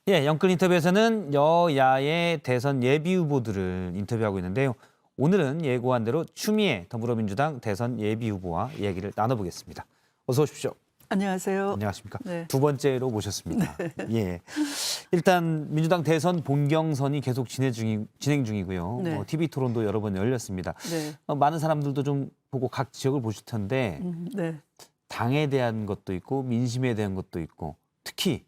예, 영끌 인터뷰에서는 여야의 대선 예비 후보들을 인터뷰하고 있는데요. 오늘은 예고한 대로 추미애 더불어민주당 대선 예비 후보와 이야기를 나눠보겠습니다. 어서 오십시오. 안녕하세요. 안녕하십니까. 네. 두 번째로 모셨습니다. 예, 일단 민주당 대선 본경선이 계속 진행 중이고요. 네. TV 토론도 여러 번 열렸습니다. 네. 많은 사람들도 좀 보고 각 지역을 보실 텐데 네. 당에 대한 것도 있고 민심에 대한 것도 있고 특히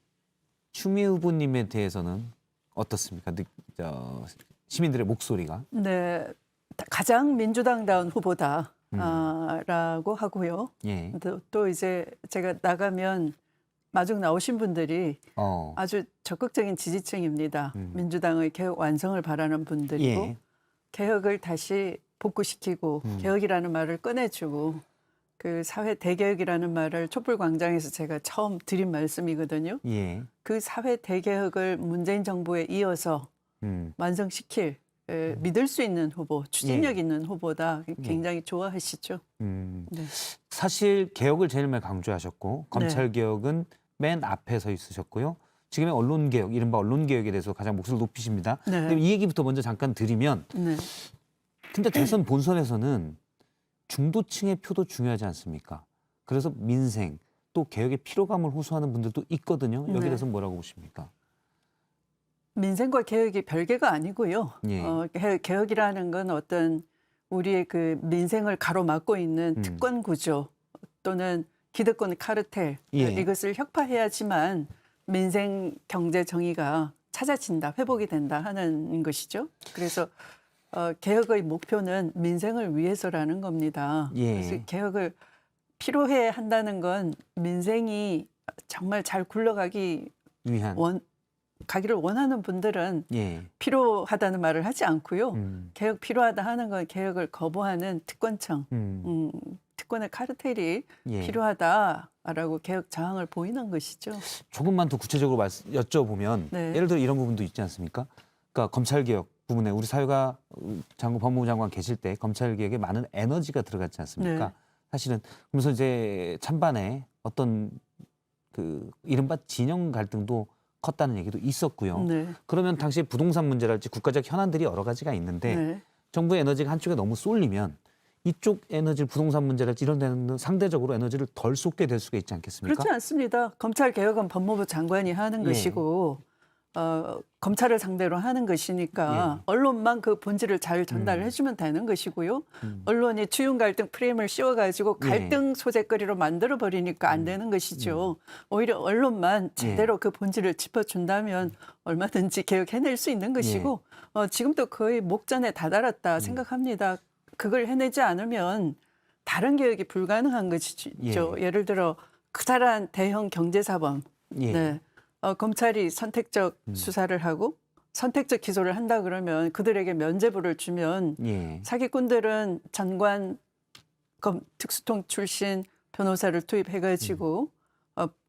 추미애 후보님에 대해서는 어떻습니까? 시민들의 목소리가. 네. 가장 민주당다운 후보다. 라고 하고요. 예. 또 이제 제가 나가면 마중 나오신 분들이 아주 적극적인 지지층입니다. 민주당의 개혁 완성을 바라는 분들이고 예. 개혁을 다시 복구시키고 개혁이라는 말을 꺼내주고 그 사회 대개혁이라는 말을 촛불광장에서 제가 처음 드린 말씀이거든요. 예. 그 사회 대개혁을 문재인 정부에 이어서 완성시킬 믿을 수 있는 후보, 추진력 있는 후보다 굉장히 좋아하시죠. 네. 사실 개혁을 제일 많이 강조하셨고 검찰 개혁은 맨 앞에 서 있으셨고요. 지금의 언론 개혁, 이른바 언론 개혁에 대해서 가장 목소리를 높이십니다. 네. 근데 이 얘기부터 먼저 잠깐 드리면, 네. 근데 대선 본선에서는 중도층의 표도 중요하지 않습니까? 그래서 민생 또 개혁의 피로감을 호소하는 분들도 있거든요. 여기에 네. 대해서 뭐라고 보십니까? 민생과 개혁이 별개가 아니고요. 예. 개혁이라는 건 어떤 우리의 그 민생을 가로막고 있는 특권 구조 또는 기득권 카르텔 예. 이것을 혁파해야지만 민생 경제 정의가 찾아진다, 회복이 된다 하는 것이죠. 그래서 개혁의 목표는 민생을 위해서라는 겁니다. 예. 그래서 개혁을 필요해 한다는 건 민생이 정말 잘 굴러가기 위한. 가기를 원하는 분들은 예. 필요하다는 말을 하지 않고요. 개혁 필요하다 하는 건 개혁을 거부하는 특권층, 특권의 카르텔이 예. 필요하다라고 개혁 저항을 보이는 것이죠. 조금만 더 구체적으로 여쭤보면 네. 예를 들어 이런 부분도 있지 않습니까? 그러니까 검찰 개혁 부분에 우리 사회가 법무부 장관 계실 때 검찰 개혁에 많은 에너지가 들어갔지 않습니까? 네. 사실은 그러면서 이제 찬반에 어떤 그 이른바 진영 갈등도 컸다는 얘기도 있었고요. 네. 그러면 당시 부동산 문제랄지 국가적 현안들이 여러 가지가 있는데 네. 정부의 에너지가 한쪽에 너무 쏠리면 이쪽 에너지, 부동산 문제랄지 이런 데는 상대적으로 에너지를 덜 쏟게 될 수가 있지 않겠습니까? 그렇지 않습니다. 검찰 개혁은 법무부 장관이 하는 것이고 검찰을 상대로 하는 것이니까 언론만 그 본질을 잘 전달해 주면 되는 것이고요. 언론이 주윤 갈등 프레임을 씌워가지고 갈등 소재거리로 만들어 버리니까 안 되는 것이죠. 오히려 언론만 제대로 그 본질을 짚어준다면 얼마든지 개혁해낼 수 있는 것이고 지금도 거의 목전에 다다랐다 생각합니다. 그걸 해내지 않으면 다른 개혁이 불가능한 것이죠. 예를 들어 커다란 대형 경제사범. 네. 검찰이 선택적 수사를 하고 선택적 기소를 한다 그러면 그들에게 면죄부를 주면 사기꾼들은 전관 특수통 출신 변호사를 투입해가지고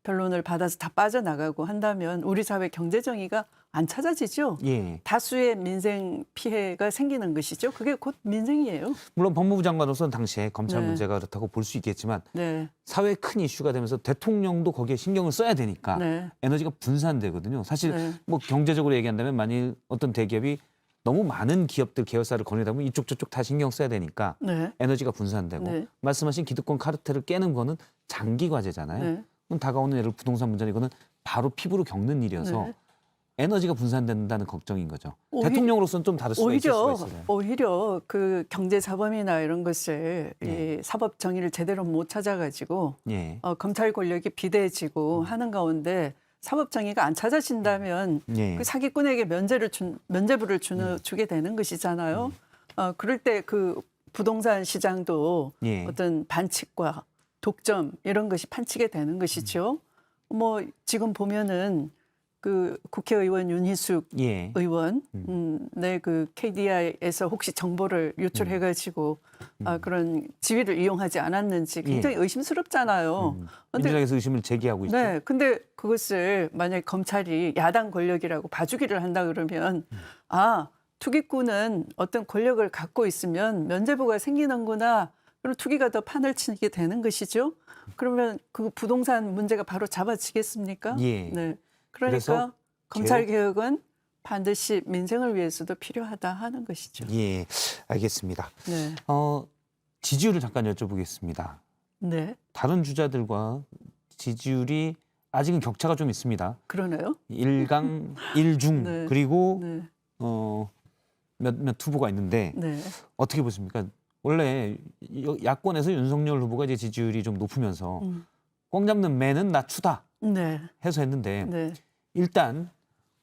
변론을 받아서 다 빠져나가고 한다면 우리 사회 경제 정의가 안 찾아지죠. 다수의 민생 피해가 생기는 것이죠. 그게 곧 민생이에요. 물론 법무부 장관으로서는 당시에 검찰 문제가 그렇다고 볼 수 있겠지만 사회의 큰 이슈가 되면서 대통령도 거기에 신경을 써야 되니까 에너지가 분산되거든요. 사실 뭐 경제적으로 얘기한다면 만일 어떤 대기업이 너무 많은 기업들 계열사를 거느리다 보면 이쪽 저쪽 다 신경 써야 되니까 에너지가 분산되고 말씀하신 기득권 카르텔을 깨는 거는 장기 과제잖아요. 다가오는 예를 들어 부동산 문제는 이거는 바로 피부로 겪는 일이어서 에너지가 분산된다는 걱정인 거죠. 대통령으로서는 좀 다를 수가 있을 수가 있어요. 오히려 그 경제사범이나 이런 것을 이 사법 정의를 제대로 못 찾아가지고 검찰 권력이 비대해지고 하는 가운데 사법 정의가 안 찾아진다면 그 사기꾼에게 면죄부를 주게 되는 것이잖아요. 그럴 때 그 부동산 시장도 어떤 반칙과 독점 이런 것이 판치게 되는 것이죠. 뭐 지금 보면은 그 국회의원 윤희숙 의원, 그 KDI에서 혹시 정보를 유출해가지고 그런 지위를 이용하지 않았는지 굉장히 의심스럽잖아요. 민주당에서 의심을 제기하고 있죠. 네, 근데 그것을 만약 검찰이 야당 권력이라고 봐주기를 한다 그러면 투기꾼은 어떤 권력을 갖고 있으면 면죄부가 생기는구나. 그럼 투기가 더 판을 치게 되는 것이죠. 그러면 그 부동산 문제가 바로 잡아지겠습니까? 예. 네. 그래서 그러니까 검찰 개혁은 반드시 민생을 위해서도 필요하다 하는 것이죠. 예, 알겠습니다. 네. 지지율을 잠깐 여쭤보겠습니다. 네. 다른 주자들과 지지율이 아직은 격차가 좀 있습니다. 그러네요. 1강, 1중 네. 그리고 네. 몇몇 후보가 있는데 네. 어떻게 보십니까? 원래 야권에서 윤석열 후보가 이제 지지율이 좀 높으면서 꽝 잡는 매는 낮추다 네. 해서 했는데 네. 일단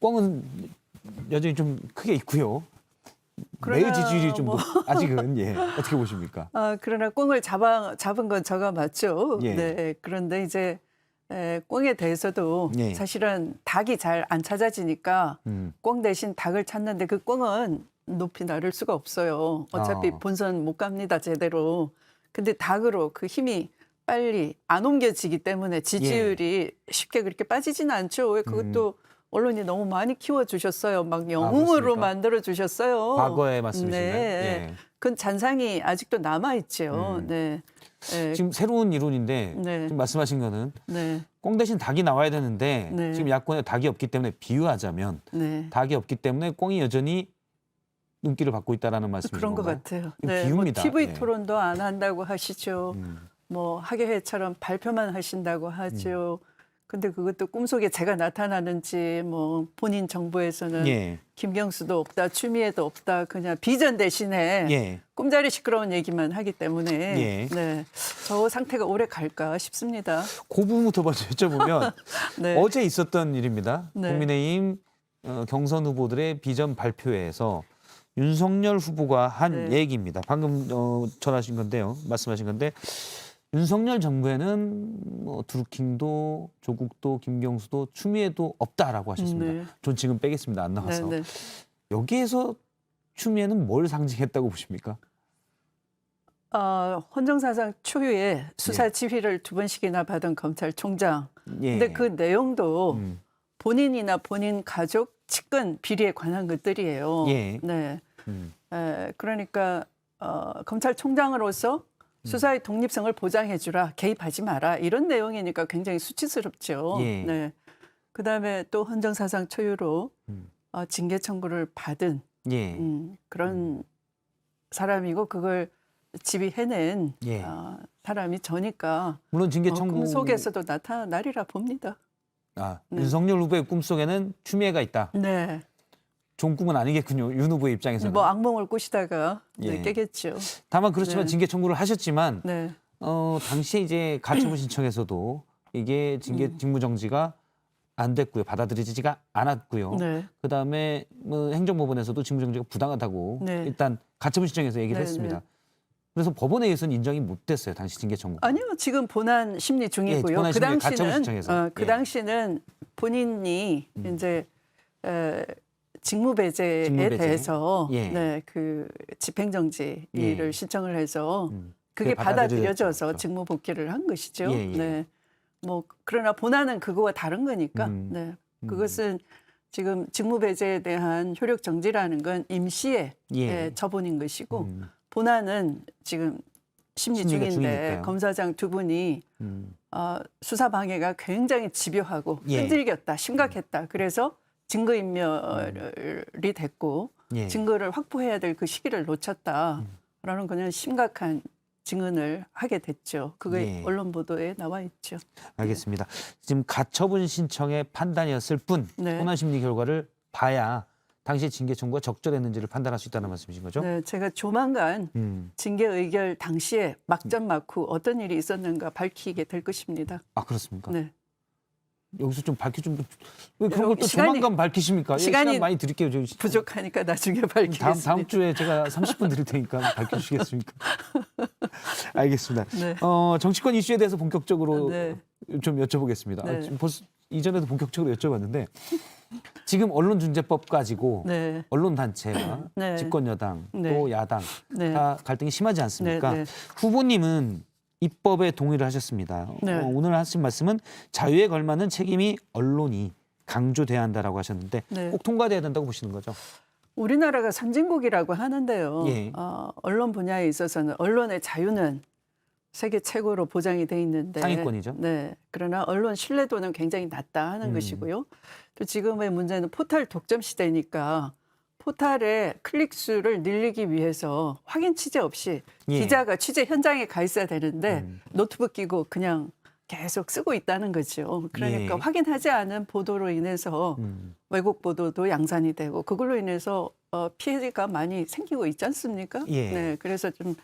꽝은 여전히 좀 크게 있고요. 그러나 매의 지지율이 좀 뭐 아직은 예 어떻게 보십니까? 그러나 꽁을 잡은 건 저가 맞죠. 예. 네. 그런데 이제 꽁에 대해서도 예. 사실은 닭이 잘 안 찾아지니까 꽁 대신 닭을 찾는데 그 꽁은 높이 나를 수가 없어요. 어차피 본선 못 갑니다, 제대로. 근데 닭으로 그 힘이 빨리 안 옮겨지기 때문에 지지율이 쉽게 그렇게 빠지지는 않죠. 왜 그것도 언론이 너무 많이 키워주셨어요. 막 영웅으로 그렇습니까? 만들어주셨어요. 과거의 말씀이신가요? 네. 예. 그건 잔상이 아직도 남아있죠. 네. 네. 지금 새로운 이론인데 네. 지금 말씀하신 거는 네. 꽁 대신 닭이 나와야 되는데 네. 지금 야권에 닭이 없기 때문에 비유하자면 네. 닭이 없기 때문에 꽁이 여전히 눈길을 받고 있다라는 말씀이신 그런 것 건가요? 같아요. 이거 네. 비유입니다. 뭐 TV 예. 토론도 안 한다고 하시죠. 뭐 학예회처럼 발표만 하신다고 하죠. 근데 그것도 꿈속에 제가 나타나는지 뭐 본인 정부에서는 예. 김경수도 없다, 추미애도 없다, 그냥 비전 대신에 예. 꿈자리 시끄러운 얘기만 하기 때문에 예. 네, 저 상태가 오래 갈까 싶습니다. 그 부분부터 먼저 여쭤보면 네. 어제 있었던 일입니다. 네. 국민의힘 경선 후보들의 비전 발표회에서 윤석열 후보가 한 네. 얘기입니다. 방금 전하신 건데요. 말씀하신 건데 윤석열 정부에는 뭐 드루킹도 조국도 김경수도 추미애도 없다라고 하셨습니다. 네. 전 지금 빼겠습니다. 안 나와서. 네, 네. 여기에서 추미애는 뭘 상징했다고 보십니까? 헌정사상 초유의 수사 지휘를 2번씩이나 받은 검찰총장. 예. 근데 그 내용도 음. 본인이나 본인 가족 측근 비리에 관한 것들이에요. 예. 네. 음. 그러니까 검찰총장으로서 수사의 독립성을 보장해주라, 개입하지 마라 이런 내용이니까 굉장히 수치스럽죠. 예. 네. 그다음에 또 헌정사상 초유로 징계 청구를 받은 예. 그런 사람이고 그걸 지휘해낸 예. 사람이 저니까 물론 징계 청구 꿈속에서도 나타나리라 봅니다. 네. 윤석열 후보의 꿈속에는 추미애가 있다. 네. 좋은 꿈은 아니겠군요. 윤 후보의 입장에서는. 뭐 악몽을 꾸시다가 예. 깨겠죠. 다만 그렇지만 네. 징계 청구를 하셨지만 네. 당시에 이제 가처분 신청에서도 이게 징계 직무정지가 안 됐고요. 받아들여지지가 않았고요. 네. 그다음에 뭐 행정법원에서도 직무정지가 부당하다고 네. 일단 가처분 신청에서 얘기를 네, 했습니다. 네. 그래서 법원에 의해서는 인정이 못 됐어요. 당시 징계 청구. 아니요, 지금 본안 심리 중이고요. 예, 본안 그 심리 가처분 당시는 신청에서. 그 예. 당시는 본인이 이제 직무 배제에 직무배제. 대해서 예. 네, 그 집행정지를 예. 신청을 해서 그게 그게 받아들여져서 받아들여졌죠. 직무 복귀를 한 것이죠. 예, 예. 네. 뭐 그러나 본안은 그거와 다른 거니까. 음. 네. 그것은 지금 직무 배제에 대한 효력 정지라는 건 임시의 예. 처분인 것이고 본안은 지금 심리 심리가 중인데 중이니까요. 검사장 두 분이 수사 방해가 굉장히 집요하고 예. 끈질겼다, 심각했다. 그래서 증거인멸이 됐고 예. 증거를 확보해야 될 그 시기를 놓쳤다라는 그냥 심각한 증언을 하게 됐죠. 그게 예. 언론 보도에 나와 있죠. 알겠습니다. 지금 가처분 신청의 판단이었을 뿐 네. 본안 심리 결과를 봐야 당시 징계 청구가 적절했는지를 판단할 수 있다는 말씀이신 거죠? 네, 제가 조만간 징계 의결 당시에 막전 막후 어떤 일이 있었는가 밝히게 될 것입니다. 아 그렇습니까? 네. 여기서 좀 왜 그런 걸 또 시간이- 조만간 밝히십니까? 시간이 시간 많이 드릴게요. 저기. 부족하니까 나중에 밝히겠습니다. 다음 주에 제가 30분 드릴 테니까 밝혀주시겠습니까? 알겠습니다. 네. 정치권 이슈에 대해서 본격적으로 네. 좀 여쭤보겠습니다. 네. 지금 벌써 이전에도 본격적으로 여쭤봤는데 지금 언론중재법 가지고 네. 언론단체와 네. 집권여당 네. 또 야당 네. 다 갈등이 심하지 않습니까? 네, 네. 후보님은 입법에 동의를 하셨습니다. 네. 오늘 하신 말씀은 자유에 걸맞는 책임이 언론이 강조돼야 한다라고 하셨는데 네. 꼭 통과돼야 된다고 보시는 거죠? 우리나라가 선진국이라고 하는데요. 예. 언론 분야에 있어서는 언론의 자유는 세계 최고로 보장이 돼 있는데 상위권이죠. 네. 그러나 언론 신뢰도는 굉장히 낮다 하는 것이고요. 또 지금의 문제는 포털 독점 시대니까 포털의 클릭 수를 늘리기 위해서 확인 취재 없이 예. 기자가 취재 현장에 가 있어야 되는데 노트북 끼고 그냥 계속 쓰고 있다는 거죠. 그러니까 예. 확인하지 않은 보도로 인해서 왜곡 보도도 양산이 되고 그걸로 인해서 피해가 많이 생기고 있지 않습니까? 예. 네, 그래서 좀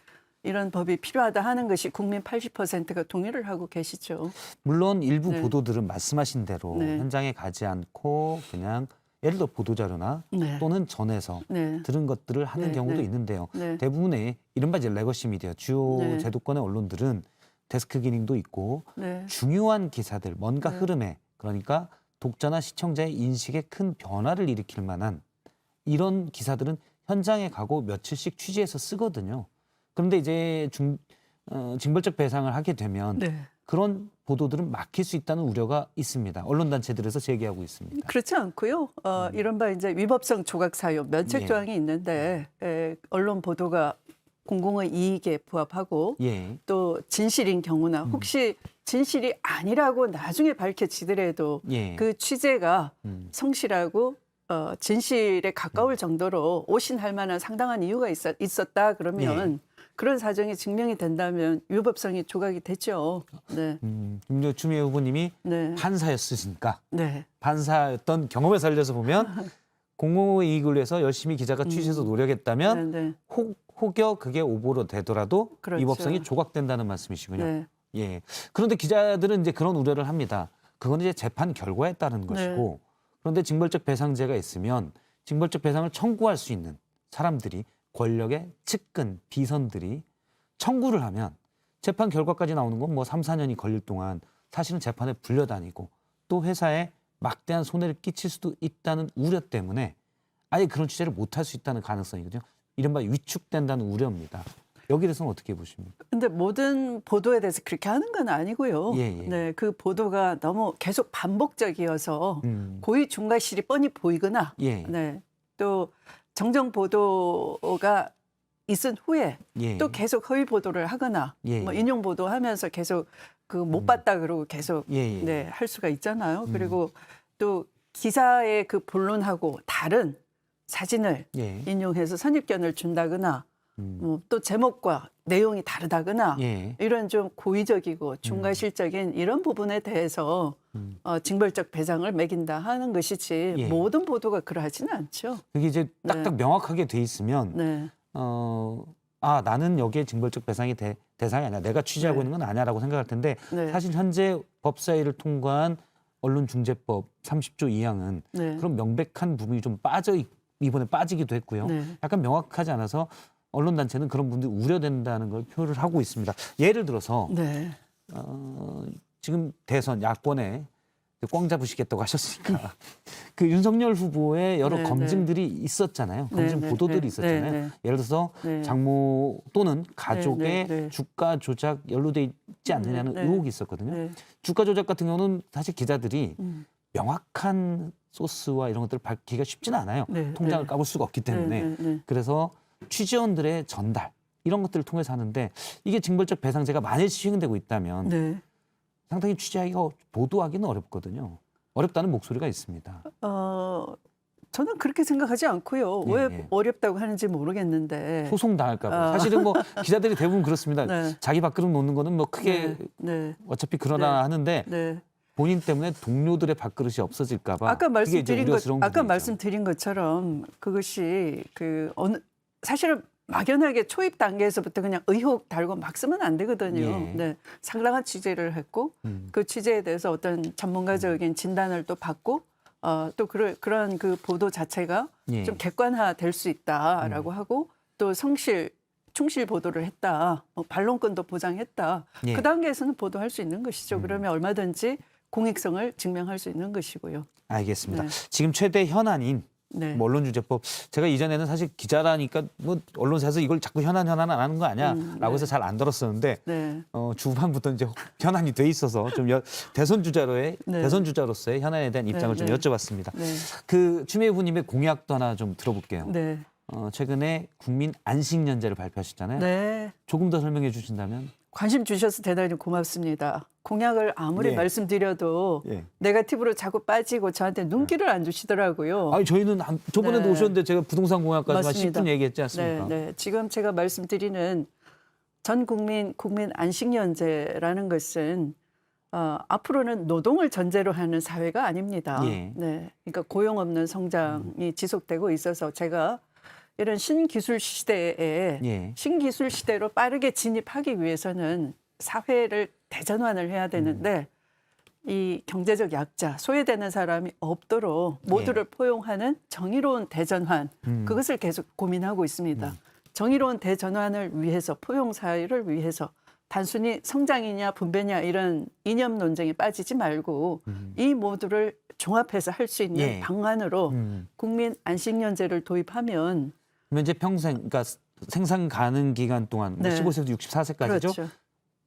이런 법이 필요하다 하는 것이 국민 80%가 동의를 하고 계시죠. 물론 일부 네. 보도들은 말씀하신 대로 네. 현장에 가지 않고 그냥 예를 들어 보도자료나 네. 또는 전해서 네. 들은 것들을 하는 네, 경우도 네. 있는데요. 네. 대부분의 이른바 이제 레거시 미디어, 주요 네. 제도권의 언론들은 데스크 기능도 있고 네. 중요한 기사들, 뭔가 네. 흐름에 그러니까 독자나 시청자의 인식에 큰 변화를 일으킬 만한 이런 기사들은 현장에 가고 며칠씩 취재해서 쓰거든요. 그런데 이제 징벌적 배상을 하게 되면 네. 그런 보도들은 막힐 수 있다는 우려가 있습니다. 언론단체들에서 제기하고 있습니다. 그렇지 않고요. 이른바 이제 위법성 조각 사유 면책 예. 조항이 있는데 언론 보도가 공공의 이익에 부합하고 예. 또 진실인 경우나 혹시 진실이 아니라고 나중에 밝혀지더라도 예. 그 취재가 성실하고 진실에 가까울 정도로 오신할 만한 상당한 이유가 있었다 그러면 그런 사정이 증명이 된다면 위법성이 조각이 되죠. 네. 추미애 후보님이 네. 판사였으니까 네. 판사였던 경험에 살려서 보면 공공의 이익을 위해서 열심히 기자가 취재해서 노력했다면 네. 네. 혹여 그게 오보로 되더라도 그렇죠. 위법성이 조각된다는 말씀이시군요. 네. 예. 그런데 기자들은 이제 그런 우려를 합니다. 그건 이제 재판 결과에 따른 것이고 그런데 징벌적 배상제가 있으면 징벌적 배상을 청구할 수 있는 사람들이 권력의 측근, 비선들이 청구를 하면 재판 결과까지 나오는 건 뭐 3, 4년이 걸릴 동안 사실은 재판에 불려다니고 또 회사에 막대한 손해를 끼칠 수도 있다는 우려 때문에 아예 그런 취재를 못할 수 있다는 가능성이거든요. 이른바 위축된다는 우려입니다. 여기에 대해서는 어떻게 보십니까? 근데 모든 보도에 대해서 그렇게 하는 건 아니고요. 예, 예. 네, 그 보도가 너무 계속 반복적이어서 고의 중과실이 뻔히 보이거나 예. 네, 또 정정 보도가 있은 후에 예. 또 계속 허위 보도를 하거나 예, 뭐 예. 인용 보도하면서 계속 그 못 봤다 그러고 계속 예, 예. 네, 할 수가 있잖아요. 그리고 또 기사의 그 본론하고 다른 사진을 예. 인용해서 선입견을 준다거나 또 제목과 내용이 다르다거나 예. 이런 좀 고의적이고 중과실적인 이런 부분에 대해서 징벌적 배상을 매긴다 하는 것이지 예. 모든 보도가 그러하지는 않죠. 그게 이제 딱딱 명확하게 돼 있으면 네. 나는 여기에 징벌적 배상이 대상이 아니야. 내가 취재하고 네. 있는 건 아니야라고 생각할 텐데 네. 사실 현재 법사위를 통과한 언론중재법 30조 2항은 네. 그런 명백한 부분이 좀 이번에 빠지기도 했고요. 네. 약간 명확하지 않아서 언론단체는 그런 부분들이 우려된다는 걸 표를 하고 있습니다. 예를 들어서 네. 지금 대선 야권에 꽝 잡으시겠다고 하셨으니까 그 윤석열 후보의 여러 네, 검증들이 있었잖아요. 검증 네, 보도들이 네, 있었잖아요. 네, 네. 예를 들어서 네. 장모 또는 가족의 네, 네. 주가 조작 연루돼 있지 않느냐는 네, 네. 의혹이 있었거든요. 네. 주가 조작 같은 경우는 사실 기자들이 명확한 소스와 이런 것들을 밝히기가 쉽지는 않아요. 네, 통장을 네. 까볼 수가 없기 때문에. 네, 네, 네. 그래서 취재원들의 전달 이런 것들을 통해서 하는데 이게 징벌적 배상제가 만일 시행되고 있다면 네. 상당히 취재하기가 보도하기는 어렵거든요. 어렵다는 목소리가 있습니다. 저는 그렇게 생각하지 않고요. 예, 왜 예. 어렵다고 하는지 모르겠는데. 소송 당할까 봐. 사실은 뭐 기자들이 대부분 그렇습니다. 네. 자기 밥그릇 놓는 거는 뭐 크게 네. 네. 어차피 그러나 네. 하는데 네. 본인 때문에 동료들의 밥그릇이 없어질까 봐. 아까 그게 말씀드린 것처럼 그것이 사실은 막연하게 초입 단계에서부터 그냥 의혹 달고 막 쓰면 안 되거든요. 예. 네. 상당한 취재를 했고 그 취재에 대해서 어떤 전문가적인 진단을 또 받고 또 그런 그 보도 자체가 예. 좀 객관화될 수 있다라고 하고 또 충실 보도를 했다. 반론권도 보장했다. 예. 그 단계에서는 보도할 수 있는 것이죠. 그러면 얼마든지 공익성을 증명할 수 있는 것이고요. 알겠습니다. 네. 지금 최대 현안인 네. 뭐 언론중재법 제가 이전에는 사실 기자라니까 뭐 언론사에서 이걸 자꾸 현안 안 하는 거 아니야라고 해서 잘 안 들었었는데 네. 주반부터 이제 현안이 돼 있어서 좀 대선 주자로서의 현안에 대한 입장을 네, 좀 네. 여쭤봤습니다. 네. 그 추미애 후보님의 공약도 하나 좀 들어볼게요. 네. 최근에 국민 안식년제를 발표하셨잖아요. 네. 조금 더 설명해 주신다면? 관심 주셔서 대단히 고맙습니다. 공약을 아무리 예. 말씀드려도 예. 네거티브로 자꾸 빠지고 저한테 눈길을 안 주시더라고요. 아니 저희는 저번에도 네. 오셨는데 제가 부동산 공약까지만 맞습니다. 10분 얘기했지 않습니까? 네, 네. 지금 제가 말씀드리는 전 국민 안식년제라는 것은 앞으로는 노동을 전제로 하는 사회가 아닙니다. 예. 네, 그러니까 고용 없는 성장이 지속되고 있어서 제가 이런 신기술 시대에 예. 신기술 시대로 빠르게 진입하기 위해서는 사회를 대전환을 해야 되는데 이 경제적 약자, 소외되는 사람이 없도록 모두를 포용하는 정의로운 대전환, 그것을 계속 고민하고 있습니다. 정의로운 대전환을 위해서, 포용 사회를 위해서 단순히 성장이냐 분배냐 이런 이념 논쟁에 빠지지 말고 이 모두를 종합해서 할 수 있는 예. 방안으로 국민 안식년제를 도입하면 그러면 이제 평생, 그러니까 생산 가능 기간 동안 네. 15세부터 64세까지죠. 그렇죠.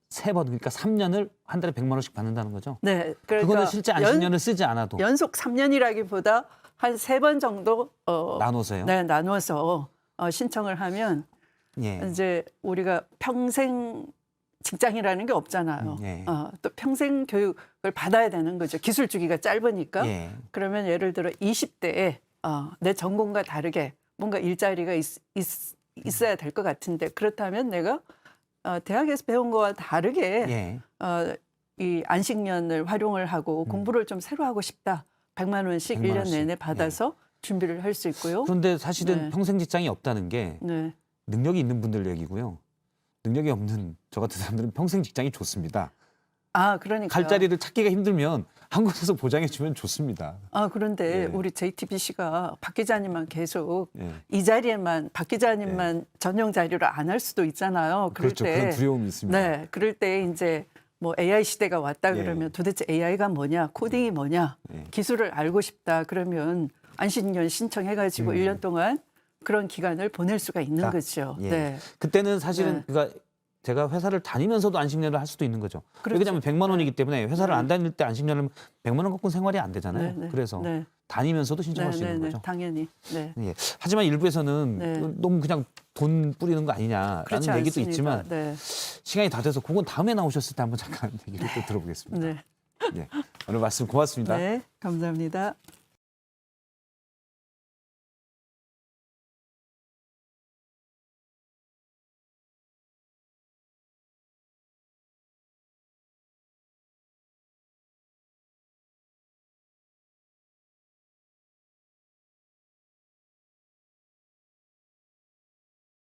세 번, 그러니까 3년을 한 달에 100만 원씩 받는다는 거죠. 네, 그러니까 그거는 실제 안식년을 쓰지 않아도 연속 3년이라기보다 한 3번 정도 나눠서요. 네, 나눠서 신청을 하면 예. 이제 우리가 평생 직장이라는 게 없잖아요. 예. 또 평생 교육을 받아야 되는 거죠. 기술 주기가 짧으니까. 예. 그러면 예를 들어 20대에 내 전공과 다르게 뭔가 일자리가 있어야 될 것 같은데 그렇다면 내가 대학에서 배운 거와 다르게 예. 이 안식년을 활용을 하고 공부를 좀 새로 하고 싶다. 100만 원씩 100만 1년 원씩. 내내 받아서 준비를 할 수 있고요. 그런데 사실은 네. 평생 직장이 없다는 게 네. 능력이 있는 분들 얘기고요. 능력이 없는 저 같은 사람들은 평생 직장이 좋습니다. 그러니까. 갈 자리를 찾기가 힘들면 한 곳에서 보장해 주면 좋습니다. 그런데 예. 우리 JTBC가 박 기자님만 계속 예. 이 자리에만 박 기자님만 전용 자리로 안 할 수도 있잖아요. 그럴 그렇죠. 때 그런 두려움이 있습니다. 네, 그럴 때 이제 뭐 AI 시대가 왔다 예. 그러면 도대체 AI가 뭐냐, 코딩이 뭐냐, 예. 기술을 알고 싶다 그러면 안식년 신청해가지고 1년 동안 그런 기간을 보낼 수가 있는 거죠. 예. 네. 그때는 사실은 네. 그러니까 제가 회사를 다니면서도 안식년을 할 수도 있는 거죠. 그렇죠. 왜냐하면 100만 원이기 때문에 회사를 안 다닐 때 안식년을 100만 원 갖고는 생활이 안 되잖아요. 네, 네. 그래서 네. 다니면서도 신청할 네, 수 있는 네, 거죠. 네, 당연히. 네. 예. 하지만 일부에서는 네. 너무 그냥 돈 뿌리는 거 아니냐라는 그렇지 얘기도 않습니다. 있지만 네. 시간이 다 돼서 그건 다음에 나오셨을 때 한번 잠깐 얘기를 또 들어보겠습니다. 네. 예. 오늘 말씀 고맙습니다. 네, 감사합니다.